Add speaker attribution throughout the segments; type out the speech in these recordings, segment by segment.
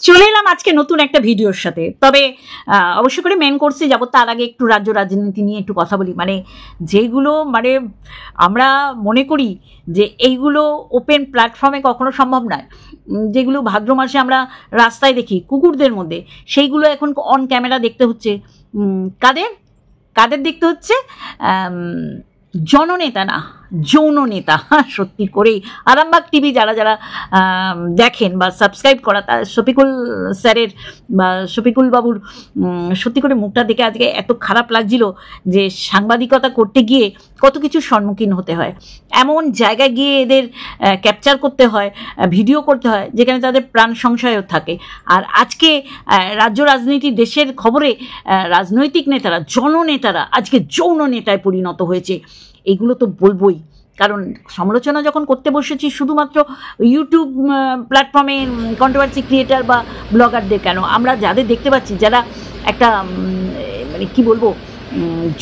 Speaker 1: চলে এলাম আজকে নতুন একটা ভিডিওর সাথে। তবে অবশ্য করে মেন কোর্সে যাব, তার আগে একটু রাজ্য রাজনীতি নিয়ে একটু কথা বলি। যেগুলো আমরা মনে করি যে এইগুলো ওপেন প্ল্যাটফর্মে কখনো সম্ভব নয়, যেগুলো ভাদ্র মাসে আমরা রাস্তায় দেখি কুকুরদের মধ্যে, সেইগুলো এখন অন ক্যামেরা দেখতে হচ্ছে। কাদের দেখতে হচ্ছে? জননেতা না, যৌন নেতা। সত্যি করেই আরামবাগ টিভি যারা যারা দেখেন বা সাবস্ক্রাইব করা, তার শফিকুল স্যারের বা শফিকুল বাবুর সত্যি করে মুখটা দেখে আজকে এত খারাপ লাগছিল যে সাংবাদিকতা করতে গিয়ে কত কিছুর সম্মুখীন হতে হয়, এমন জায়গায় গিয়ে এদের ক্যাপচার করতে হয়, ভিডিও করতে হয় যেখানে তাদের প্রাণ সংশয়ও থাকে। আর আজকে রাজ্য রাজনীতি, দেশের খবরে রাজনৈতিক নেতারা, জননেতারা আজকে যৌন নেতায় পরিণত হয়েছে। এইগুলো তো বলবই, কারণ সমালোচনা যখন করতে বসেছি শুধুমাত্র ইউটিউব প্ল্যাটফর্মে কন্ট্রোভার্সি ক্রিয়েটার বা ব্লগারদের কেন, আমরা যাদের দেখতে পাচ্ছি যারা একটা কি বলবো,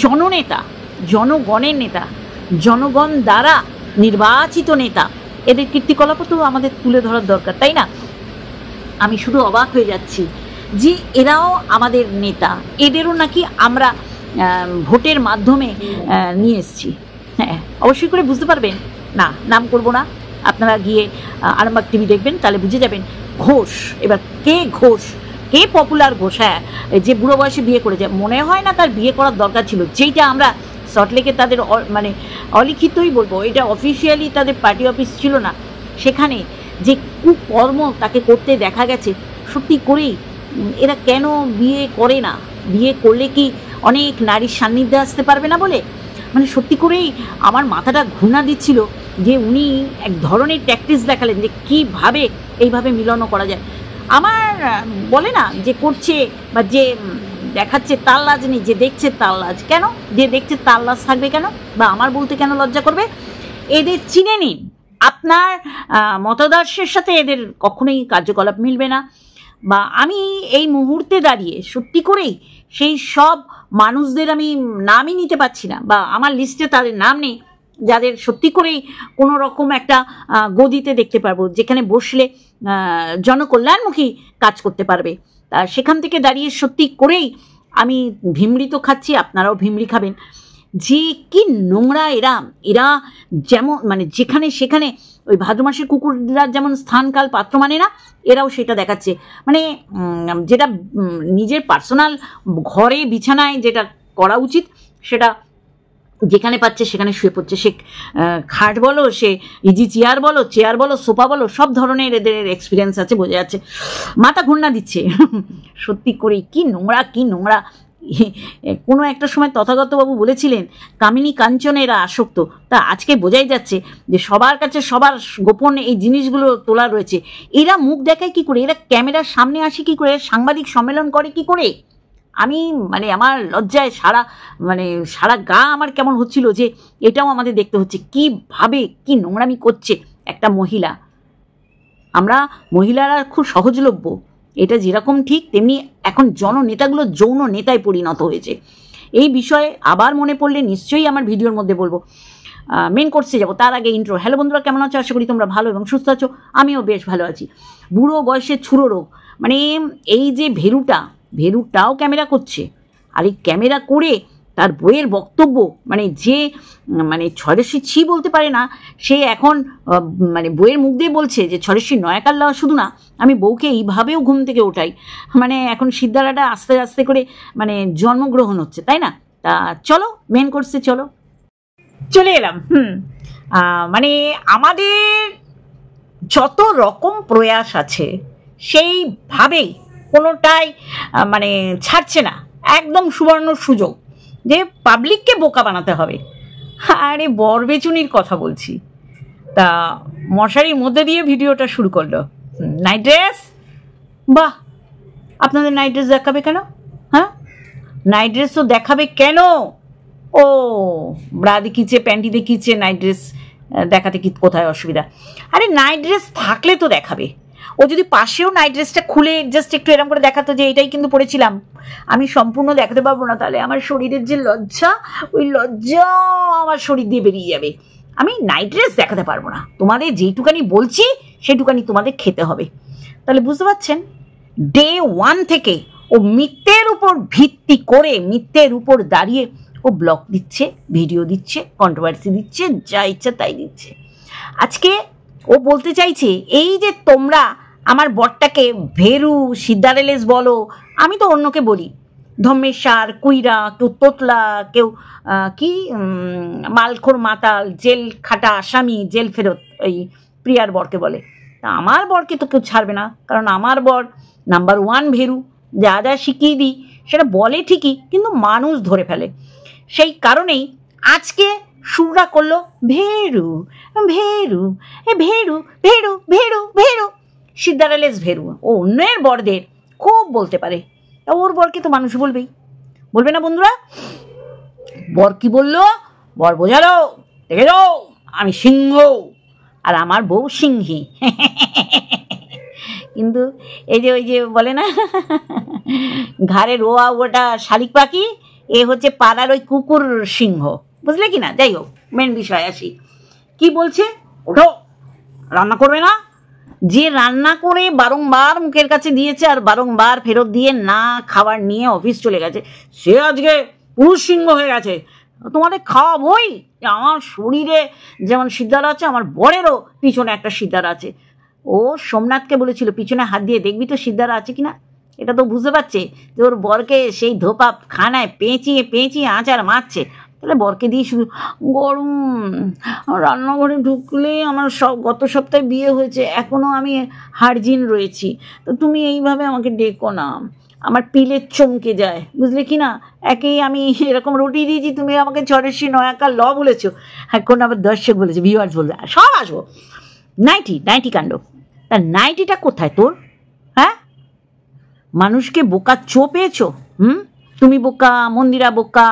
Speaker 1: জননেতা, জনগণের নেতা, জনগণ দ্বারা নির্বাচিত নেতা, এদের কীর্তিকলাপও তো আমাদের তুলে ধরার দরকার, তাই না? আমি শুধু অবাক হয়ে যাচ্ছি যে এরাও আমাদের নেতা, এদেরও নাকি আমরা ভোটের মাধ্যমে নিয়ে এসেছি। হ্যাঁ, অবশ্যই করে বুঝতে পারবেন না, নাম করব না, আপনারা গিয়ে আরামবাগ টিভি দেখবেন, তাহলে বুঝে যাবেন। ঘোষ, এবার কে ঘোষ, কে পপুলার ঘোষ? হ্যাঁ, যে বুড়ো বয়সে বিয়ে করেছে, মনে হয় না তার বিয়ে করার দরকার ছিল। যেইটা আমরা সল্টলেকে তাদের অলিখিতই বলবো, এটা অফিসিয়ালি তাদের পার্টি অফিস ছিল না, সেখানে যে কুকর্ম তাকে করতে দেখা গেছে, সত্যি করেই এরা কেন বিয়ে করে না? বিয়ে করলে কি অনেক নারীর সান্নিধ্যে আসতে পারবে না বলে? সত্যি করেই আমার মাথাটা ঘুরনা দিচ্ছিল যে উনি এক ধরনের ট্যাকটিক্স দেখালেন যে কীভাবে এইভাবে মিলনও করা যায়। আমার বলে না যে করছে বা যে দেখাচ্ছে তার লাজ নেই, যে দেখছে তার লাজ কেন? যে দেখছে তার লাজ থাকবে কেন? বা আমার বলতে কেন লজ্জা করবে? এদের চিনে নিন, আপনার মতাদর্শের সাথে এদের কখনোই কার্যকলাপ মিলবে না। বা আমি এই মুহূর্তে দাঁড়িয়ে সত্যি করেই সেই সব মানুষদের আমি নামই নিতে পারছি না, বা আমার লিস্টে তাদের নাম নেই যাদের সত্যি করেই কোনো রকম একটা গদিতে দেখতে পারবো, যেখানে বসলে জনকল্যাণমুখী কাজ করতে পারবে। সেখান থেকে দাঁড়িয়ে সত্যি করেই আমি ভিমড়ি তো খাচ্ছি, আপনারাও ভিমড়ি খাবেন যে কি নোংরা এরা যেমন যেখানে সেখানে ওই ভাদ্র মাসের কুকুররা যেমন স্থানকাল পাত্র মানে না, এরাও সেটা দেখাচ্ছে। যেটা নিজের পার্সোনাল ঘরে বিছানায় যেটা করা উচিত, সেটা যেখানে পাচ্ছে সেখানে শুয়ে পড়ছে। সে খাট বলো, সে ইজি চেয়ার বলো, সোফা বলো, সব ধরনের এদের এক্সপিরিয়েন্স আছে, বোঝা যাচ্ছে। মাথা ঘুরনা দিচ্ছে সত্যি করে, কি নোংরা। কোনো একটা সময় তথাগতবাবু বলেছিলেন কামিনী কাঞ্চনে এরা আসক্ত, তা আজকে বোঝাই যাচ্ছে যে সবার কাছে সবার গোপন এই জিনিসগুলো তোলা রয়েছে। এরা মুখ দেখায় কি করে? এরা ক্যামেরার সামনে আসে কি করে? সাংবাদিক সম্মেলন করে কি করে? আমি আমার লজ্জায় সারা গা আমার কেমন হচ্ছিল যে এটাও আমাদের দেখতে হচ্ছে কিভাবে কি নোংরামি করছে একটা মহিলা। আমরা মহিলারা খুব সহজলভ্য, এটা যেরকম ঠিক তেমনি এখন জননেতাগুলো যৌন নেতায় পরিণত হয়েছে। এই বিষয়ে আবার মনে পড়লে নিশ্চয়ই আমার ভিডিওর মধ্যে বলবো। মেন কোর্সে যাবো, তার আগে ইন্ট্রো। হ্যালো বন্ধুরা, কেমন আছো? আশা করি তোমরা ভালো এবং সুস্থ আছো। আমিও বেশ ভালো আছি। বুড়ো বয়সে ছুড়ো রোগ, এই যে ভেরুটাও ক্যামেরা করছে, আর এই ক্যামেরা করে তার বইয়ের বক্তব্য যে ছড়েশি ছি বলতে পারে না, সে এখন বইয়ের মুখ দিয়ে বলছে যে ছড়েশি নয়াকার লওয়া শুধু না, আমি বউকে এইভাবেও ঘুম থেকে ওঠাই। এখন সিদ্ধারাটা আস্তে আস্তে করে জন্মগ্রহণ হচ্ছে, তাই না? তা চলো মেন কোর্সে চলে এলাম। আমাদের যত রকম প্রয়াস আছে সেইভাবেই কোনোটাই ছাড়ছে না। একদম সুবর্ণ সুযোগ যে পাবলিককে বোকা বানাতে হবে। আরে বরবেচুনির কথা বলছি, তা মশারির মধ্যে দিয়ে ভিডিওটা শুরু করলো। নাইট ড্রেস, বাহ, আপনাদের নাইট ড্রেস দেখাবে কেন? হ্যাঁ, নাইট ড্রেস তো দেখাবে কেন? ও ব্রা দেখিয়েছে, প্যান্টি দেখিয়েছে, নাইট ড্রেস দেখাতে কি কোথায় অসুবিধা? আরে নাইট ড্রেস থাকলে তো দেখাবে। ও যদি পাশেও নাইট ড্রেসটা খুলে জাস্ট একটু এরকম করে দেখাতো যে এটাই কিন্তু পড়েছিলাম, আমি সম্পূর্ণ দেখাতে পারবো না, তাহলে আমার শরীরের যে লজ্জা, ওই লজ্জা আমার শরীর দিয়ে বেরিয়ে যাবে। আমি নাইট ড্রেস দেখাতে পারবো না। তোমাদের যেইটুকানি বলছি সেইটুকানি তোমাদের খেতে হবে। তাহলে বুঝতে পারছেন ডে 1 থেকে ও মিথ্যের উপর ভিত্তি করে, মিথ্যের উপর দাঁড়িয়ে ও ব্লগ দিচ্ছে, ভিডিও দিচ্ছে, কন্ট্রোভার্সি দিচ্ছে, যা ইচ্ছা তাই দিচ্ছে। আজকে ও বলতে চাইছে এই যে তোমরা আমার বরটাকে ভেরু, সিদ্ধারেলেস বলো, আমি তো অন্যকে বলি ধম্মেশ্বর, কুইরা, কেউ তোতলা, কেউ কি মালখোর মাতাল, জেল খাটা আসামি, জেল ফেরত, ওই প্রিয়ার বরকে বলে। তা আমার বরকে তো কেউ ছাড়বে না, কারণ আমার বর নাম্বার 1 ভেরু। যা যা শিখিয়ে দিই সেটা বলে ঠিকই, কিন্তু মানুষ ধরে ফেলে। সেই কারণেই আজকে সুররা করলো ভেরু ভেরু, এ ভেরু ভেরু ভেরু ভেরু, সিদ্ধারেলেস ভেরু। ও অন্যের বরদের খুব বলতে পারে, ওর বরকে তো মানুষ বলবেই, বলবে না বন্ধুরা? বর কি বললো? বর বোঝালো, দেখে যাও আমি সিংহ আর আমার বউ সিংহী। কিন্তু এই যে ওই যে বলে না ঘাড়ে রোয়া ওটা শালিক পাখি, এ হচ্ছে পাড়ার ওই কুকুর সিংহ, বুঝলে কি না? যাই হোক, মেন বিষয় আসি। কি বলছে? ওঠো, রান্না করবে না? যে রান্না করে বারংবার মুখের কাছে দিয়েছে আর বারংবার ফেরত দিয়ে না খাবার নিয়ে অফিস চলে গেছে, সে আজকে পুরুষ সিংহ হয়ে গেছে। তোমাদের খাওয়াবই। আমার শরীরে যেমন সিদ্ধার আছে, আমার বরেরও পিছনে একটা সিদ্ধার আছে। ও সোমনাথকে বলেছিল পিছনে হাত দিয়ে দেখবি তো সিদ্ধার আছে কিনা। এটা তো বুঝতে পারছে যে ওর বরকে সেই ধোপা খানায় পেঁচিয়ে পেঁচিয়ে আচার মারছে। তাহলে বরকে দিয়ে শুধু গরম, রান্নাঘরে ঢুকলে আমার গত সপ্তাহে বিয়ে হয়েছে, এখনও আমি হার্জিন রয়েছি, তো তুমি এইভাবে আমাকে ডেকো না, আমার পিলে চমকে যায়, বুঝলে কি না? একেই আমি এরকম রুটি দিয়েছি, তুমি আমাকে 6 নয়াকার ল বলেছো, এখন আবার দর্শক বলেছে, ভিউয়ার্স বলবে, সব আসবো। নাইটি কাণ্ড। তা নাইটিটা কোথায় তোর? হ্যাঁ, মানুষকে বোকা চো পেয়েছো? তুমি বোকা, মন্দিরা বোকা,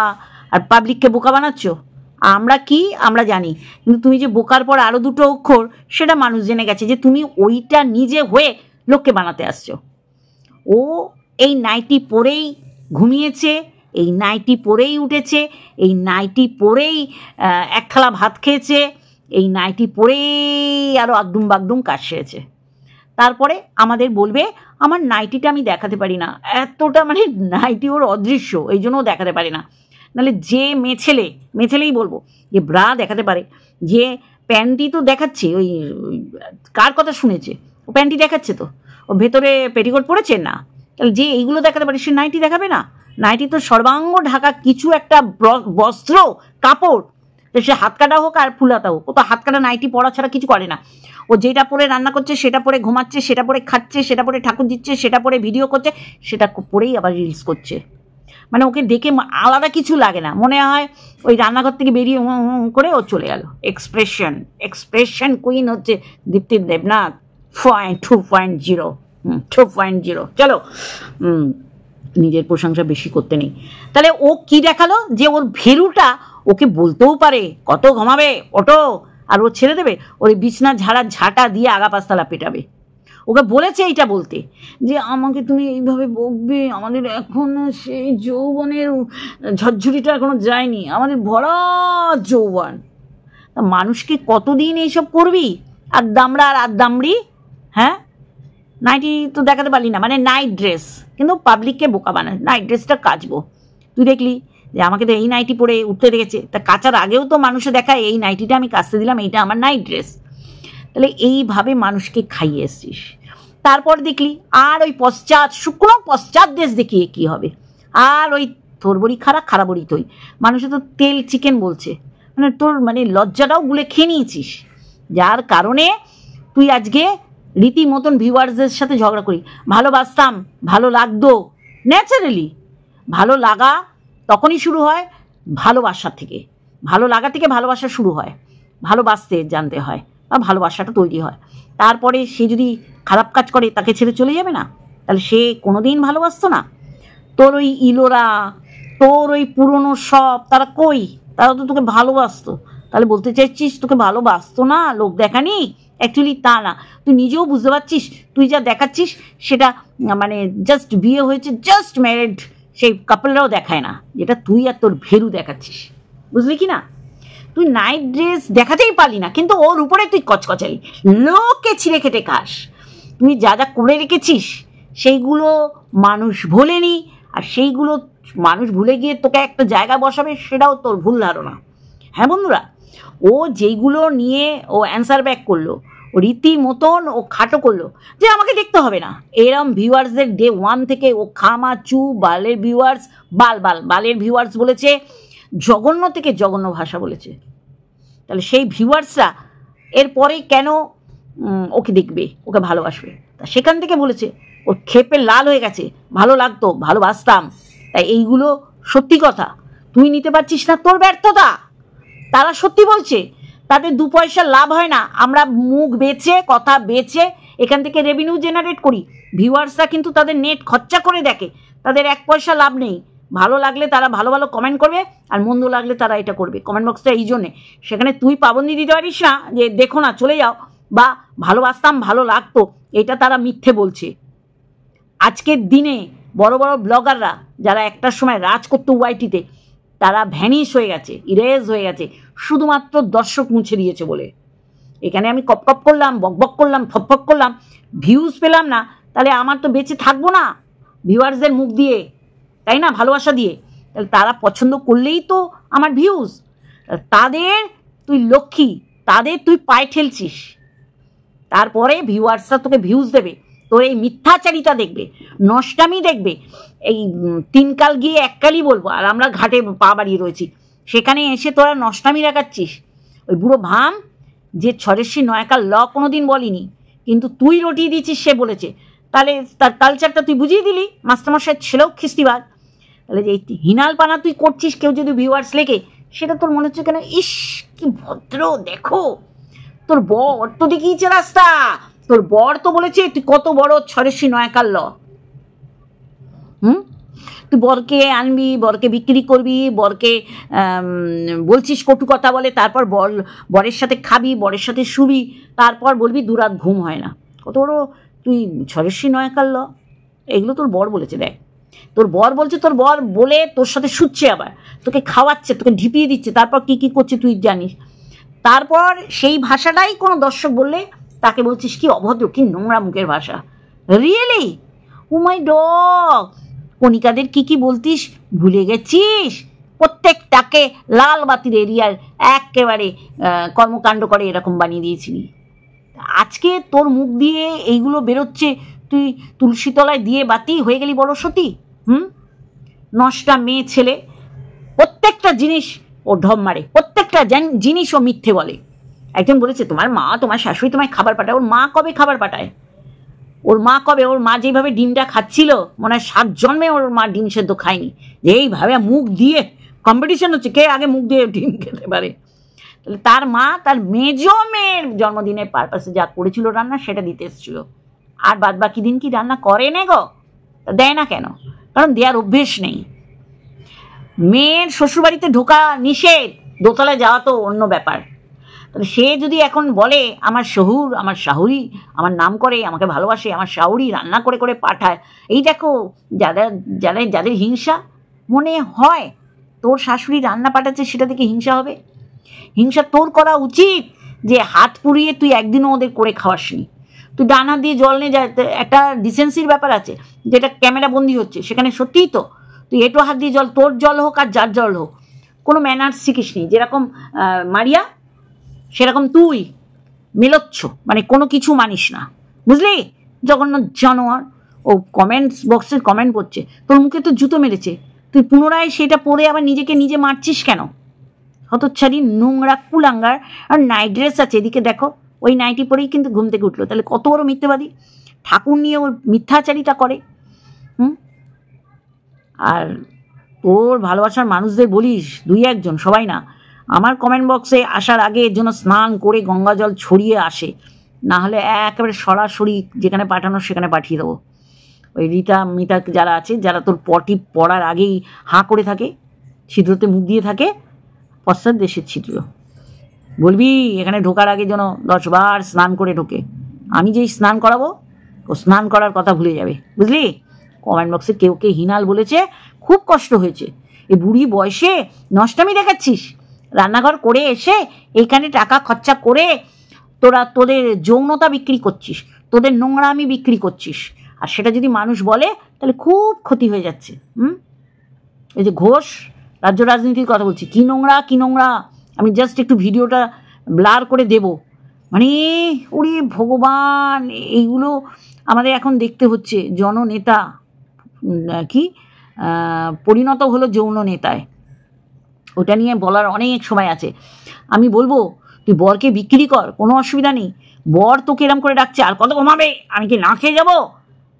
Speaker 1: আর পাবলিককে বোকা বানাচ্ছ। আমরা কি আমরা জানি, কিন্তু তুমি যে বোকার পর আরো 2টো অক্ষর, সেটা মানুষ জেনে গেছে যে তুমি ওইটা নিজে হয়ে লোককে বানাতে আসছো। ও এই নাইটি পরেই ঘুমিয়েছে, এই নাইটি পরেই উঠেছে, এই নাইটি পরেই এক থালা ভাত খেয়েছে, এই নাইটি পরেই আরো আগডুম বাগডুম কাজ সেরেছে। তারপরে আমাদের বলবে আমার নাইটিটা আমি দেখাতে পারি না, এতটা মানে নাইটি ওর অদৃশ্য, এই জন্য ও দেখাতে পারে না। নাহলে যে মেছেলেই বলবো যে ব্রা দেখাতে পারে, যে প্যান্টি তো দেখাচ্ছে, ওই কার কথা শুনেছে, ও প্যান্টি দেখাচ্ছে তো, ও ভেতরে পেটিকোট পরেছে না, তাহলে যে এইগুলো দেখাতে পারে সে নাইটি দেখাবে না? নাইটি তো সর্বাঙ্গ ঢাকা কিছু একটা বস্ত্র, কাপড়, সে হাত কাটা হোক আর ফুলাতা হোক, ও তো হাত কাটা নাইটি পরা ছাড়া কিছু করে না। ও যেটা পরে রান্না করছে, সেটা পরে ঘুমাচ্ছে, সেটা পরে খাচ্ছে, সেটা পরে ঠাকুর দিচ্ছে, সেটা পরে ভিডিও করছে, সেটা পরেই আবার রিলস করছে। মানে ওকে দেখে আলাদা কিছু লাগে না, মনে হয় ওই রান্নাঘর থেকে বেরিয়ে করে ও চলে গেল। এক্সপ্রেশন কুইন হচ্ছে দীপ্তি দেবনাথ 2.0। 2.0। চলো, নিজের প্রশংসা বেশি করতে নেই। তাহলে ও কি দেখালো? যে ওর ভেরুটা ওকে বলতেও পারে কত ঘুমাবে, ওটো, আর ও ছেড়ে দেবে, ওর বিছনা ঝাঁটা দিয়ে আগা পাঁচতলা পেটাবে। ওকে বলেছে এইটা বলতে, যে আমাকে তুমি এইভাবে বকবে, আমাদের এখন সেই যৌবনের ঝরঝরিটা এখনো যায়নি, আমাদের ভরা যৌবন। তা মানুষকে কতদিন এইসব করবি? আর দামড়া আর দামড়ি। হ্যাঁ, নাইটি তো দেখাতে পারলি না, মানে নাইট ড্রেস, কিন্তু পাবলিককে বোকা বানায়। নাইট ড্রেসটা কাচবো, তুই দেখলি যে আমাকে তো এই নাইটি পরে উঠতে দেখেছে, তা কাচার আগেও তো মানুষে দেখায় এই নাইটিটা আমি কাচতে দিলাম, এইটা আমার নাইট ড্রেস। তাহলে এইভাবে মানুষকে খাইয়ে এসছিস। তারপর দেখলি আর ওই শুকনো পশ্চাৎ দেশ দেখিয়ে কি হবে? আর ওই তোর বড়ি খারাপ বড়ি তুই, মানুষে তো তেল চিকেন বলছে, মানে তোর মানে লজ্জাটাও গুলে খেয়ে নিয়েছিস, যার কারণে তুই আজকে রীতিমতন ভিউয়ার্সদের সাথে ঝগড়া করি। ভালোবাসতাম, ভালো লাগতো, ন্যাচারালি ভালো লাগা তখনই শুরু হয় ভালোবাসা থেকে, ভালো লাগা থেকে ভালোবাসা শুরু হয়, ভালোবাসতে জানতে হয় বা ভালোবাসাটা তৈরি হয়। তারপরে সে যদি খারাপ কাজ করে তাকে ছেড়ে চলে যাবে না? তাহলে সে কোনোদিন ভালোবাসতো না। তোর ওই ইলোরা, তোর ওই পুরনো সব, তারা কই? তারা তো তোকে ভালোবাসতো। তাহলে বলতে চাইছিস তোকে ভালোবাসতো না, লোক দেখানি? অ্যাকচুয়ালি তা না, তুই নিজেও বুঝতে পারছিস তুই যা দেখাচ্ছিস সেটা মানে জাস্ট বিয়ে হয়েছে, জাস্ট ম্যারিড সেই কাপলরাও দেখায় না, যেটা তুই আর তোর ভেরু দেখাচ্ছিস, বুঝলি কি না? তুই নাইট ড্রেস দেখাতেই পারলি না, কিন্তু ওর উপরে তুই কচকচালি, লোকে ছিঁড়ে খেটে খাস। তুই যা যা করে রেখেছিস সেইগুলো মানুষ ভোলেনি, আর সেইগুলো মানুষ ভুলে গিয়ে তোকে একটা জায়গা বসাবে সেটাও তোর ভুল ধারণা। হ্যাঁ বন্ধুরা, ও যেইগুলো নিয়ে ও অ্যান্সার ব্যাক করলো, ও রীতি মতন ও খাটো করলো যে আমাকে দেখতে হবে না, এরম ভিউয়ার্সদের ডে 1 থেকে ও খামাচু বালের ভিউয়ার্স, বালের ভিউয়ার্স বলেছে, জঘন্য থেকে জঘন্য ভাষা বলেছে। তাহলে সেই ভিউয়ার্সরা এরপরে কেন ওকে দেখবে, ওকে ভালোবাসবে? তা সেখান থেকে বলেছে ওর ক্ষেপে লাল হয়ে গেছে, ভালো লাগতো, ভালোবাসতাম। তাই এইগুলো সত্যি কথা, তুই নিতে পারছিস না, তোর ব্যর্থতা। তারা সত্যি বলছে, তাদের 2 পয়সা লাভ হয় না, আমরা মুখ বেচে কথা বেচে এখান থেকে রেভিনিউ জেনারেট করি। ভিউয়ার্সরা কিন্তু তাদের নেট খরচা করে দেখে, তাদের 1 পয়সা লাভ নেই। ভালো লাগলে তারা ভালো ভালো কমেন্ট করবে, আর মন্দ লাগলে তারা এটা করবে। কমেন্ট বক্সটা এই জন্যে, সেখানে তুই পাবন্দি দিতে পারিস না যে দেখো না চলে যাও, বা ভালোবাসতাম ভালো লাগতো, এটা তারা মিথ্যে বলছে। আজকের দিনে বড় বড় ব্লগাররা যারা একটার সময় রাজ করতো ওয়াইটিতে, তারা ভ্যানিশ হয়ে গেছে, ইরেজ হয়ে গেছে, শুধুমাত্র দর্শক মুছে দিয়েছে বলে। এখানে আমি কপ করলাম, বক করলাম, ফক করলাম, ভিউজ পেলাম না, তাহলে আমার তো বেঁচে থাকবো না ভিউয়ার্সদের মুখ দিয়ে, তাই না, ভালোবাসা দিয়ে। তাহলে তারা পছন্দ করলেই তো আমার ভিউজ। তাদের তুই লক্ষ্মী, তাদের তুই পায়ে ঠেলছিস, তারপরে ভিউয়ার্সরা তোকে ভিউজ দেবে, তোর এই মিথ্যাচারিতা দেখবে, নষ্টামি দেখবে। এই 3 কাল গিয়ে 1 কালই বলবো, আর আমরা ঘাটে পা বাড়িয়ে রয়েছি, সেখানে এসে তোরা নষ্টামি দেখাচ্ছিস। ওই বুড়ো ভাম যে 6 কাল ল কোনোদিন বলিনি, কিন্তু তুই রটিয়ে দিচ্ছিস সে বলেছে, তাহলে তার কালচারটা তুই বুঝিয়ে দিলি। মাস্টারমশাই ছেলেও খিস্তিবাদ। তাহলে যে হিনাল পানা তুই করছিস, কেউ যদি ভিউয়ার্স লেখে, সেটা তোর মনে হচ্ছে কেন, ইস কি ভদ্র, দেখো তোর বর তো দেখিয়েছে রাস্তা, তোর বর তো বলেছে তুই কত বড় 6 কাল ল। তুই বরকে আনবি, বরকে বিক্রি করবি, বরকে বলছিস কটু কথা বলে, তারপর বরের সাথে খাবি, বরের সাথে শুবি, তারপর বলবি 2 রাত ঘুম হয় না। কত বড় তুই 6 কাল ল, এগুলো তোর বর বলেছে। দেখ, তোর বর বলছে, তোর বর বলে তোর সাথে শুচ্ছে, আবার তোকে খাওয়াচ্ছে, তোকে ঢিপিয়ে দিচ্ছে, তারপর কি কি করছে তুই জানিস। তারপর সেই ভাষাটাই কোনো দর্শক বললে তাকে বলছিস কি অভদ্র, কি নোংরা মুখের ভাষা। রিয়েলি? ও মাই ডগ, কণিকাদের কি কি বলতিস ভুলে গেছিস? প্রত্যেকটাকে লাল বাতির এরিয়ার একেবারে কর্মকাণ্ড করে এরকম বানিয়ে দিয়েছিলি। আজকে তোর মুখ দিয়ে এইগুলো বেরোচ্ছে, তুই তুলসী তলায় দিয়ে বাতি হয়ে গেলি বড় সতী। নষ্টা মেয়ে ছেলে, প্রত্যেকটা জিনিস ও ঢপ মারে, প্রত্যেকটা জিনিস ও মিথ্যে বলে। একজন বলেছে তোমার মা, তোমার শাশুড়ি তোমায় খাবার পাঠায়। ওর মা কবে খাবার পাঠায়? ওর মা কবে? ওর মা যেইভাবে ডিমটা খাচ্ছিল, মনে হয় 7 জন্মে ওর মা ডিম সেদ্ধ খায়নি। যেইভাবে মুখ দিয়ে কম্পিটিশন হচ্ছে কে আগে মুখ দিয়ে ডিম খেতে পারে। তাহলে তার মা তার মেয়ের জন্মদিনের পারপাসে যা করেছিল রান্না, সেটা দিতে এসেছিল। আর বাদ বাকি দিন কি রান্না করে না গো? দেয় না কেন? কারণ দেওয়ার অভ্যেস নেই। মেয়ের শ্বশুরবাড়িতে ঢোকা নিষেধ, দোতলায় যাওয়া তো অন্য ব্যাপার। তাহলে সে যদি এখন বলে আমার শহুর, আমার শাহুরি আমার নাম করে, আমাকে ভালোবাসে, আমার শাহুরি রান্না করে করে পাঠায়, এই দেখো যাদের হিংসা মনে হয় তোর শাশুড়ি রান্না পাঠাচ্ছে, সেটা থেকে হিংসা হবে? হিংসা তোর করা উচিত যে হাত পুড়িয়ে তুই একদিনও ওদের করে খাওয়াসনি। তুই ডান হাত দিয়ে জল নিয়ে যা, একটা ডিসেন্সির ব্যাপার আছে, যেটা ক্যামেরা বন্দি হচ্ছে, সেখানে সত্যিই তো তুই এটো হাত দিয়ে জল, তোর জল হোক আর যার জল হোক, কোনো ম্যানার্স শিখিসনি। যেরকম মারিয়া, সেরকম তুই মেলোচ্ছ, মানে কোনো কিছু মানিস না, বুঝলি? জঘন্য জানোয়ার। ও কমেন্টস বক্সের কমেন্ট করছে, তোর মুখে তো জুতো মেরেছে, তুই পুনরায় সেটা পরে আবার নিজেকে নিজে মারছিস কেন? হতচ্ছাড়ি, নোংরা, কুলাঙ্গার। আর নাইট ড্রেস আছে, এদিকে দেখো, ওই নাইটি পরেই কিন্তু ঘুম থেকে উঠলো। তাহলে কত বড় মিথ্যেবাদী! ঠাকুর নিয়ে ওর মিথ্যাচারিতা করে। আর ওর ভালোবাসার মানুষদের বলিস 2-1 জন, সবাই না। আমার কমেন্ট বক্সে আসার আগে এর জন্য স্নান করে গঙ্গা জল ছড়িয়ে আসে, না হলে একেবারে সরাসরি যেখানে পাঠানো সেখানে পাঠিয়ে দেবো। ওই মিতা যারা আছে, যারা তোর পটি পড়ার আগেই হাঁ করে থাকে, ছিদ্রতে মুখ দিয়ে থাকে, পশ্চাৎ দেশের ছিদ্র, বলবি এখানে ঢোকার আগে যেন 10 বার স্নান করে ঢোকে। আমি যেই স্নান করাবো, ও স্নান করার কথা ভুলে যাবে, বুঝলি? কমেন্ট বক্সে কেউ কে হিনাল বলেছে, খুব কষ্ট হয়েছে। এই বুড়ি বয়সে নষ্টামি দেখাচ্ছিস, রান্নাঘর করে এসে এইখানে টাকা খরচা করে তোরা তোদের যৌনতা বিক্রি করছিস, তোদের নোংরামি বিক্রি করছিস, আর সেটা যদি মানুষ বলে তাহলে খুব ক্ষতি হয়ে যাচ্ছে। এই যে ঘোষ রাজ্য রাজনীতির কথা বলছি, কি নোংরা কি নোংরা। আমি জাস্ট একটু ভিডিওটা ব্লার করে দেব, মানে ওরে ভগবান, এইগুলো আমাদের এখন দেখতে হচ্ছে। জননেতা কি পরিণত হলো যৌন নেতায়, ওটা নিয়ে বলার অনেক সময় আছে। আমি বলবো তুই বরকে বিক্রি কর, কোনো অসুবিধা নেই, বর তোকে এরম করে ডাকছে আর কত কমাবে, আমি কি না খেয়ে যাবো?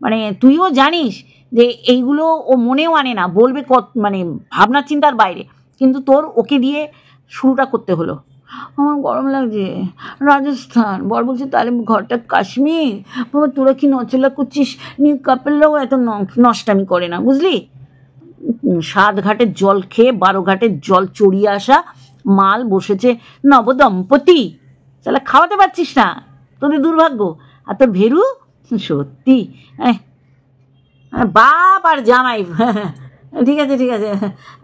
Speaker 1: মানে তুইও জানিস যে এইগুলো ও মনেও আনে না, বলবে মানে ভাবনা চিন্তার বাইরে, কিন্তু তোর ওকে দিয়ে শুরুটা করতে হলো। আমার গরম লাগছে, রাজস্থান। বর বলছে তাহলে ঘরটা কাশ্মীর। বাবা তোরা কি নচলা করছিস, নিউ কাপেলরাও এত নষ্টামি করে না, বুঝলি? 7 ঘাটের জল খেয়ে 12 ঘাটের জল চড়িয়ে আসা মাল বসেছে নবদম্পতি, তাহলে খাওয়াতে পারছিস না, তোদের দুর্ভাগ্য। আর তোর ভেরু সত্যি বাপ আর জামাই। ঠিক আছে ঠিক আছে,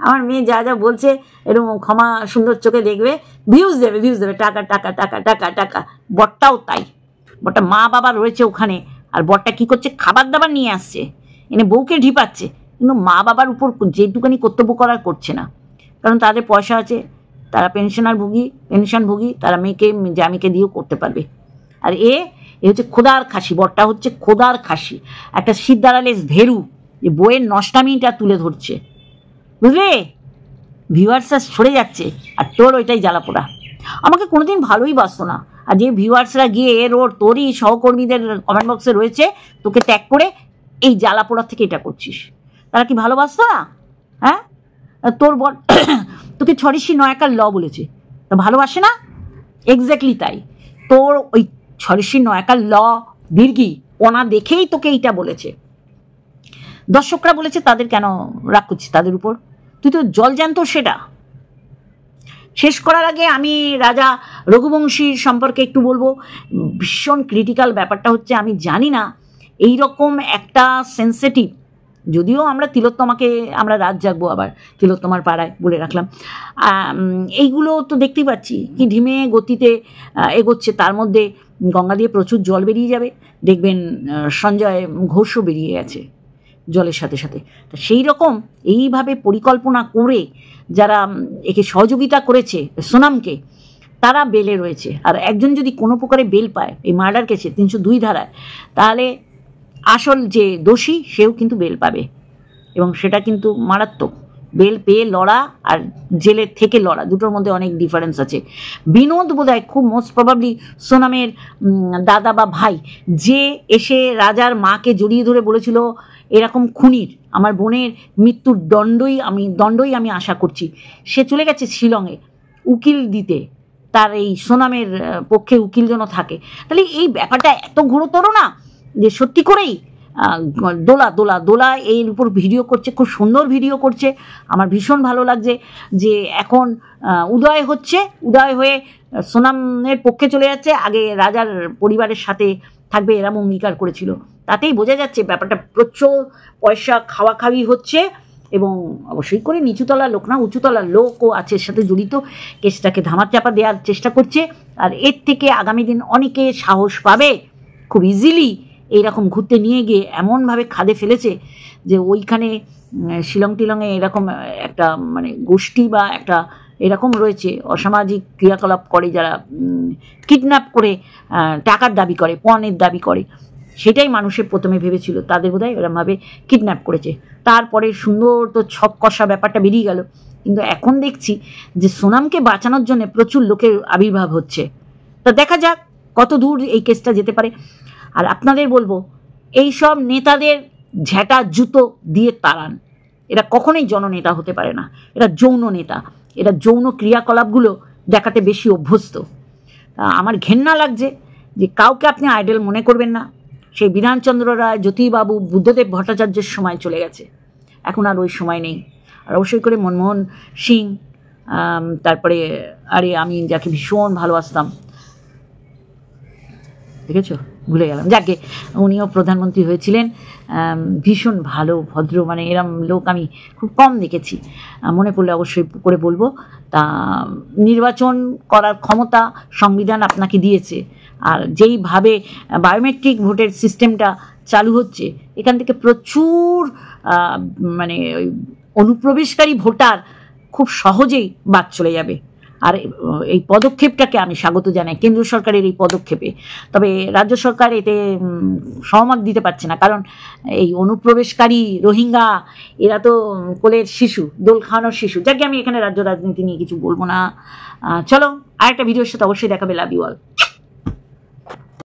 Speaker 1: আমার মেয়ে যা যা বলছে এরকম ক্ষমা সুন্দর চোখে দেখবে, ভিউজ দেবে, টাকা টাকা টাকা টাকা টাকা। বরটাও তাই, বরটা মা বাবা রয়েছে ওখানে, আর বরটা কি করছে, খাবার দাবার নিয়ে আসছে, এনে বউকে ঢিপাচ্ছে, কিন্তু মা বাবার উপর যেটুকানি কর্তব্য করার করছে না, কারণ তাদের পয়সা আছে, তারা পেনশনভোগী, তারা মেয়েকে জামিকে দিয়েও করতে পারবে। আর এ হচ্ছে খোদার খাসি, বরটা হচ্ছে খোদার খাসি, একটা সিদ্ধারালেস ভেরু, যে বইয়ের নষ্টামিটা তুলে ধরছে, বুঝলে? ভিউয়ার্সরা সরে যাচ্ছে, আর তোর ওইটাই জ্বালাপোড়া। আমাকে কোনোদিন ভালোই বাসতো না, আর যে ভিউয়ার্সরা গিয়ে তোরই সহকর্মীদের কমেন্ট বক্সে রয়েছে, তোকে ত্যাগ করে এই জ্বালাপোড়া থেকে এটা করছিস, তারা কি ভালোবাসতো না? হ্যাঁ, তোর বর তোকে 6ঋষি 9 ল বলেছে, তা ভালোবাসে না? এক্স্যাক্টলি তাই, তোর ওই 6ঋষি 9 ল দীর্ঘি ওনা দেখেই তোকে এইটা বলেছে। দর্শকরা বলেছে, তাদের কেন রাগ করছিস তাদের উপর? তুই তো জল জ্যান্ত। সেটা শেষ করার আগে আমি রাজা রঘুবংশীর সম্পর্কে একটু বলবো। ভীষণ ক্রিটিক্যাল ব্যাপারটা হচ্ছে, আমি জানি না এইরকম একটা সেন্সিটিভ, যদিও আমরা তিলোত্তমাকে আমরা রাত জাগবো আবার তিলোত্তমার পাড়ায়, বলে রাখলাম। এইগুলো তো দেখতেই পাচ্ছি কি ধিমে গতিতে এগোচ্ছে, তার মধ্যে গঙ্গা দিয়ে প্রচুর জল বেরিয়ে যাবে, দেখবেন সঞ্জয় ঘোষও বেরিয়ে গেছে জলের সাথে সাথে। তা সেই রকম এইভাবে পরিকল্পনা করে যারা একে সহযোগিতা করেছে সোনামকে, তারা বেলে রয়েছে। আর একজন যদি কোনো প্রকারে বেল পায় এই মার্ডার কেসে 302 ধারায়, তাহলে আসল যে দোষী সেও কিন্তু বেল পাবে, এবং সেটা কিন্তু মারাত্মক। বেল পেয়ে লড়া আর জেলের থেকে লড়া, দুটোর মধ্যে অনেক ডিফারেন্স আছে। বিনোদ বোধহয় খুব মোস্ট প্রবাবলি সোনামের দাদা বা ভাই, যে এসে রাজার মাকে জড়িয়ে ধরে বলেছিল এরকম খুনির, আমার বোনের মৃত্যুর দণ্ডই আমি আশা করছি। সে চলে গেছে শিলংয়ে উকিল দিতে, তার এই সোনামের পক্ষে উকিল যেন থাকে। তাহলে এই ব্যাপারটা এত গুরুতর না, যে সত্যি করেই দোলা এর উপর ভিডিও করছে, খুব সুন্দর ভিডিও করছে। আমার ভীষণ ভালো লাগছে যে এখন উদয় হয়ে সোনামের পক্ষে চলে যাচ্ছে, আগে রাজার পরিবারের সাথে থাকবে এরম অঙ্গীকার করেছিল। তাতেই বোঝা যাচ্ছে ব্যাপারটা প্রচুর পয়সা খাওয়াখাওয়ি হচ্ছে, এবং অবশ্যই করে নিচুতলার লোক না, উঁচুতলার লোকও আছে সাথে জড়িত, কেসটাকে ধামাচাপা দেওয়ার চেষ্টা করছে। আর এর থেকে আগামী দিন অনেকে সাহস পাবে খুব ইজিলি এইরকম ঘুরতে নিয়ে গিয়ে এমনভাবে খাদে ফেলেছে যে ওইখানে শিলংয়ে এরকম একটা মানে গোষ্ঠী বা একটা এরকম রয়েছে, অসামাজিক ক্রিয়াকলাপ করে, যারা কিডন্যাপ করে টাকার দাবি করে, পণের দাবি করে। সেটাই মানুষের প্রথমে ভেবেছিল, তাদের বোধহয় এরকমভাবে কিডন্যাপ করেছে। তারপরে সুন্দর তো ছক কষা ব্যাপারটা বেরিয়ে গেল, কিন্তু এখন দেখছি যে সোনামকে বাঁচানোর জন্য প্রচুর লোকের আবির্ভাব হচ্ছে। তা দেখা যাক কত দূর এই কেসটা যেতে পারে। আর আপনাদের বলবো, এই সব নেতাদের ঝ্যাঁটা জুতো দিয়ে তাড়ান, এরা কখনোই জননেতা হতে পারে না, এরা যৌন নেতা, এরা যৌন ক্রিয়াকলাপগুলো দেখাতে বেশি অভ্যস্ত। আমার ঘেন্না লাগছে যে কাউকে আপনি আইডল মনে করবেন না। সেই বিধানচন্দ্র রায়, জ্যোতিবাবু, বুদ্ধদেব ভট্টাচার্যের সময় চলে গেছে, এখন আর ওই সময় নেই। আর অবশ্যই করে মনমোহন সিং, তারপরে আমি যাকে ভীষণ ভালোবাসতাম, দেখেছো ভুলে গেলাম, যাকে উনিও প্রধানমন্ত্রী হয়েছিলেন, ভীষণ ভালো ভদ্র, মানে এরম লোক আমি খুব কম দেখেছি, মনে পড়লে অবশ্যই করে বলবো। তা নির্বাচন করার ক্ষমতা সংবিধান আপনাকে দিয়েছে, আর যেইভাবে বায়োমেট্রিক ভোটের সিস্টেমটা চালু হচ্ছে, এখান থেকে প্রচুর মানে অনুপ্রবেশকারী ভোটার খুব সহজেই বাদ চলে যাবে। আর এই পদক্ষেপটাকে আমি স্বাগত জানাই, কেন্দ্র সরকারের এই পদক্ষেপে। তবে রাজ্য সরকার এতে সহমত দিতে পারছে না, কারণ এই অনুপ্রবেশকারী রোহিঙ্গা এরা তো কোলের শিশু, দোল খাওয়ানোর শিশু। যাকে আমি এখানে রাজ্য রাজনীতি নিয়ে কিছু বলবো না। চলো, আরেকটা ভিডিওর সাথে অবশ্যই দেখাবে। Love you all.